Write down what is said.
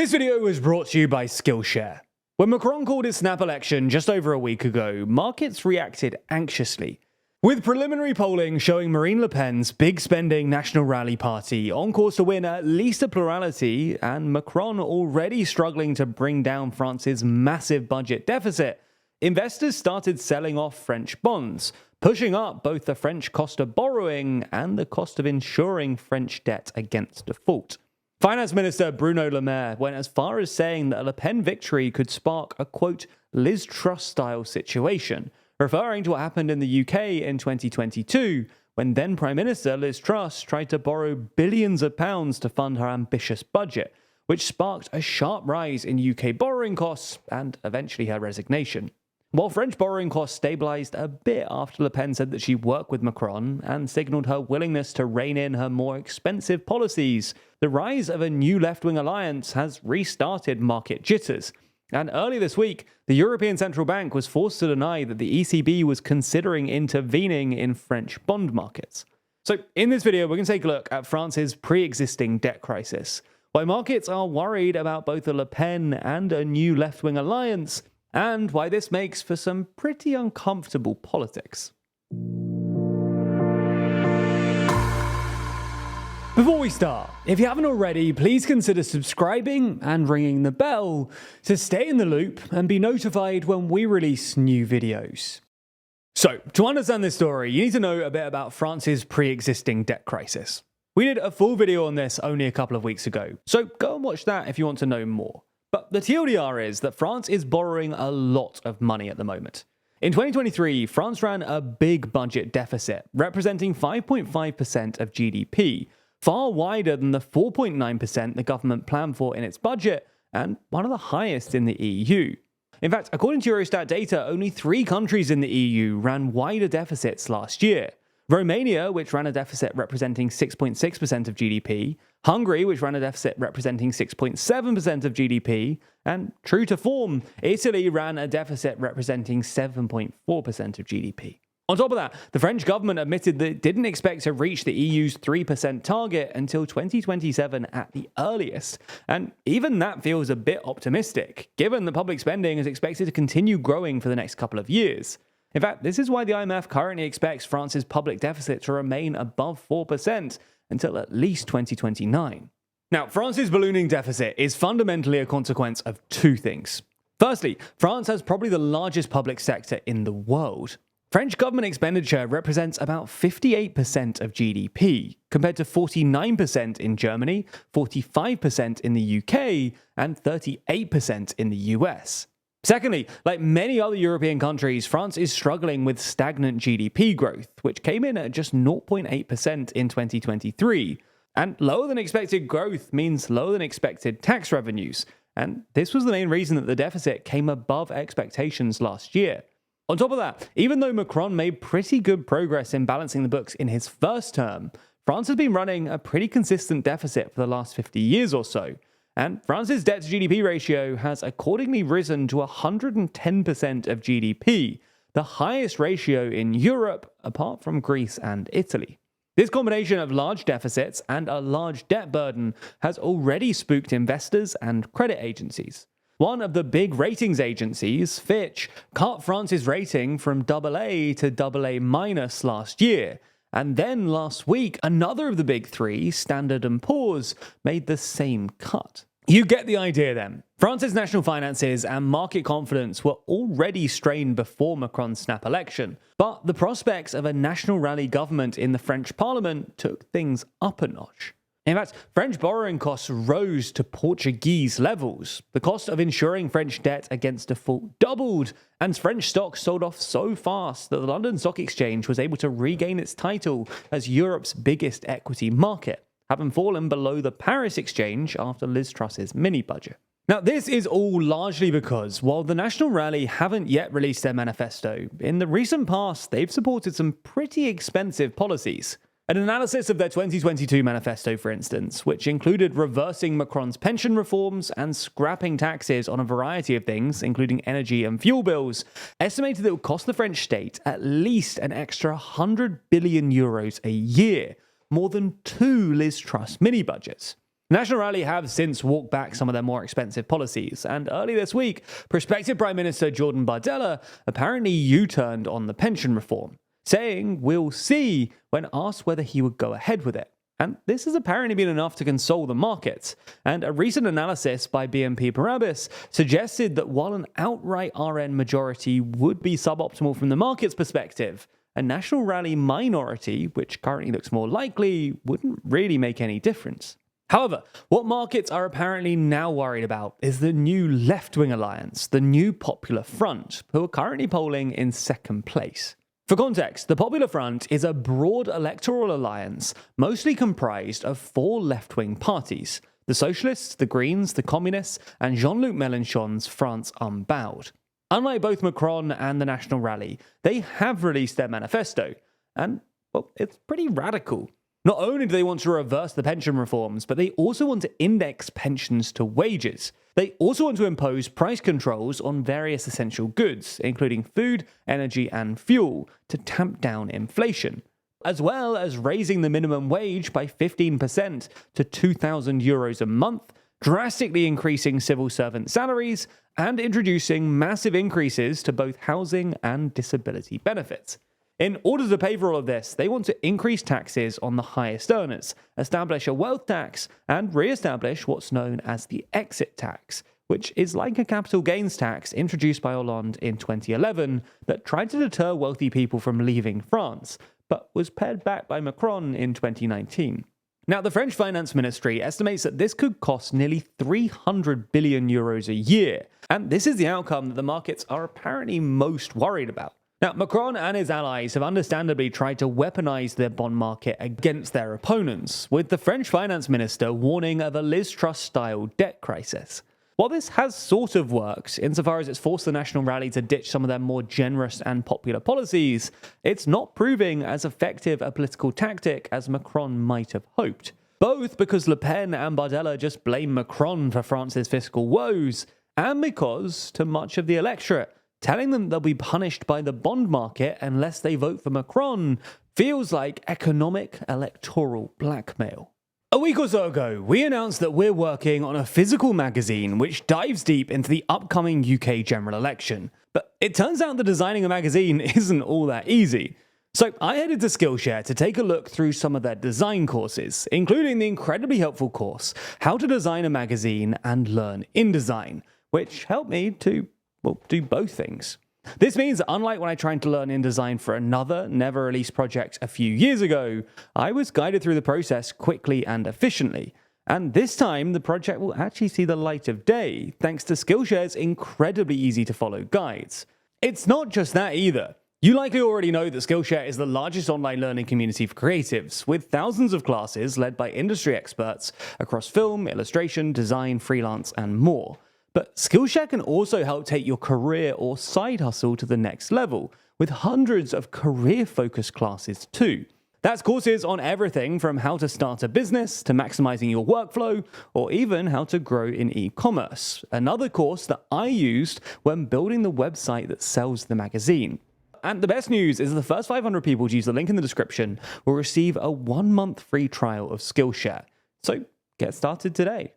This video was brought to you by Skillshare. When Macron called his snap election just over a week ago, markets reacted anxiously, with preliminary polling showing Marine Le Pen's big spending National Rally party on course to win at least a plurality, and Macron already struggling to bring down France's massive budget deficit. Investors started selling off French bonds, pushing up both the French cost of borrowing and the cost of insuring French debt against default. Finance Minister Bruno Le Maire went as far as saying that a Le Pen victory could spark a, quote, Liz Truss-style situation, referring to what happened in the UK in 2022, when then Prime Minister Liz Truss tried to borrow billions of pounds to fund her ambitious budget, which sparked a sharp rise in UK borrowing costs and eventually her resignation. While French borrowing costs stabilised a bit after Le Pen said that she'd work with Macron and signalled her willingness to rein in her more expensive policies, the rise of a new left-wing alliance has restarted market jitters. And early this week, the European Central Bank was forced to deny that the ECB was considering intervening in French bond markets. So in this video, we're going to take a look at France's pre-existing debt crisis, why markets are worried about both a Le Pen and a new left-wing alliance, and why this makes for some pretty uncomfortable politics. Before we start, if you haven't already, please consider subscribing and ringing the bell to stay in the loop and be notified when we release new videos. So, to understand this story, you need to know a bit about France's pre-existing debt crisis. We did a full video on this only a couple of weeks ago, so go and watch that if you want to know more. But the TLDR is that France is borrowing a lot of money at the moment. In 2023, France ran a big budget deficit, representing 5.5% of GDP, far wider than the 4.9% the government planned for in its budget, and one of the highest in the EU. In fact, according to Eurostat data, only 3 countries in the EU ran wider deficits last year. Romania, which ran a deficit representing 6.6% of GDP, Hungary, which ran a deficit representing 6.7% of GDP, and true to form, Italy ran a deficit representing 7.4% of GDP. On top of that, the French government admitted that it didn't expect to reach the EU's 3% target until 2027 at the earliest, and even that feels a bit optimistic, given that public spending is expected to continue growing for the next couple of years. In fact, this is why the IMF currently expects France's public deficit to remain above 4% until at least 2029. Now, France's ballooning deficit is fundamentally a consequence of 2 things. Firstly, France has probably the largest public sector in the world. French government expenditure represents about 58% of GDP, compared to 49% in Germany, 45% in the UK, and 38% in the US. Secondly, like many other European countries, France is struggling with stagnant GDP growth, which came in at just 0.8% in 2023. And lower than expected growth means lower than expected tax revenues. And this was the main reason that the deficit came above expectations last year. On top of that, even though Macron made pretty good progress in balancing the books in his first term, France has been running a pretty consistent deficit for the last 50 years or so. And France's debt to GDP ratio has accordingly risen to 110% of GDP, the highest ratio in Europe apart from Greece and Italy. This combination of large deficits and a large debt burden has already spooked investors and credit agencies. One of the big ratings agencies, Fitch, cut France's rating from AA to AA- last year. And then last week, another of the big 3, Standard & Poor's, made the same cut. You get the idea then. France's national finances and market confidence were already strained before Macron's snap election, but the prospects of a national rally government in the French parliament took things up a notch. In fact, French borrowing costs rose to Portuguese levels. The cost of insuring French debt against default doubled, and French stocks sold off so fast that the London Stock Exchange was able to regain its title as Europe's biggest equity market, having fallen below the Paris Exchange after Liz Truss's mini-budget. Now, this is all largely because, while the National Rally haven't yet released their manifesto, in the recent past they've supported some pretty expensive policies. An analysis of their 2022 manifesto, for instance, which included reversing Macron's pension reforms and scrapping taxes on a variety of things, including energy and fuel bills, estimated that it would cost the French state at least an extra 100 billion euros a year, more than 2 Liz Truss mini-budgets. National Rally have since walked back some of their more expensive policies, and early this week, prospective Prime Minister Jordan Bardella apparently U-turned on the pension reform, saying we'll see when asked whether he would go ahead with it. And this has apparently been enough to console the markets. And a recent analysis by BNP Paribas suggested that while an outright RN majority would be suboptimal from the market's perspective, a National Rally minority, which currently looks more likely, wouldn't really make any difference. However, what markets are apparently now worried about is the new left-wing alliance, the New Popular Front, who are currently polling in second place. For context, the Popular Front is a broad electoral alliance mostly comprised of 4 left-wing parties: the Socialists, the Greens, the Communists, and Jean-Luc Mélenchon's France Unbowed. Unlike both Macron and the National Rally, they have released their manifesto, and, well, it's pretty radical. Not only do they want to reverse the pension reforms, but they also want to index pensions to wages. They also want to impose price controls on various essential goods, including food, energy, and fuel, to tamp down inflation, as well as raising the minimum wage by 15% to €2,000 a month, drastically increasing civil servant salaries, and introducing massive increases to both housing and disability benefits. In order to pay for all of this, they want to increase taxes on the highest earners, establish a wealth tax, and re-establish what's known as the exit tax, which is like a capital gains tax introduced by Hollande in 2011 that tried to deter wealthy people from leaving France, but was pared back by Macron in 2019. Now, the French Finance Ministry estimates that this could cost nearly €300 billion a year, and this is the outcome that the markets are apparently most worried about. Now, Macron and his allies have understandably tried to weaponize their bond market against their opponents, with the French finance minister warning of a Liz Truss-style debt crisis. While this has sort of worked, insofar as it's forced the National Rally to ditch some of their more generous and popular policies, it's not proving as effective a political tactic as Macron might have hoped. Both because Le Pen and Bardella just blame Macron for France's fiscal woes, and because, to much of the electorate, telling them they'll be punished by the bond market unless they vote for Macron feels like economic electoral blackmail. A week or so ago, we announced that we're working on a physical magazine which dives deep into the upcoming UK general election. But it turns out that designing a magazine isn't all that easy. So I headed to Skillshare to take a look through some of their design courses, including the incredibly helpful course, How to Design a Magazine and Learn InDesign, which helped me to do both things. This means that unlike when I tried to learn InDesign for another never-released project a few years ago, I was guided through the process quickly and efficiently. And this time, the project will actually see the light of day, thanks to Skillshare's incredibly easy-to-follow guides. It's not just that either. You likely already know that Skillshare is the largest online learning community for creatives, with thousands of classes led by industry experts across film, illustration, design, freelance, and more. But Skillshare can also help take your career or side hustle to the next level, with hundreds of career-focused classes too. That's courses on everything from how to start a business to maximizing your workflow, or even how to grow in e-commerce, another course that I used when building the website that sells the magazine. And the best news is the first 500 people to use the link in the description will receive a 1-month free trial of Skillshare. So get started today.